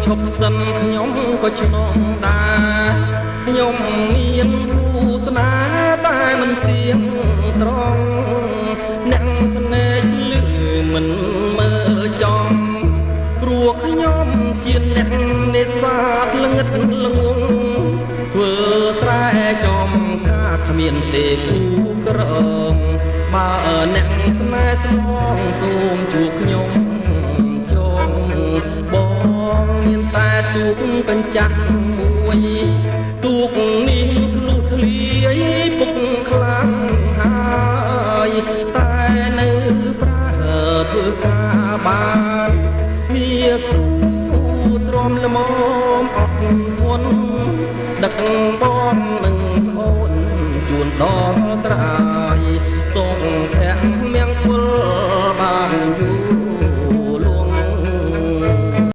ឈប់សិនខ្ញុំក៏ឆ្លងដែរខ្ញុំមានគូស្នេហ៍តែមិនទៀងត្រង់អ្នកភ្នែកលឺមិនមើលចំព្រោះខ្ញុំជាអ្នកនេសាទល្ងិតល្ងងធ្វើស្រែចំការគ្មានទេគូក្រងបើអ្នកស្នេហ៍ស្មងសូមជួបខ្ញុំចងបងមានតែទូកកញ្ចាក់មួយទូកនេះធ្លុះធ្លាយពុកខ្លាំងហើយតែនៅប្រើធ្វើការបានវាស៊ូទ្រាំល្មមអត់ធន់ដឹក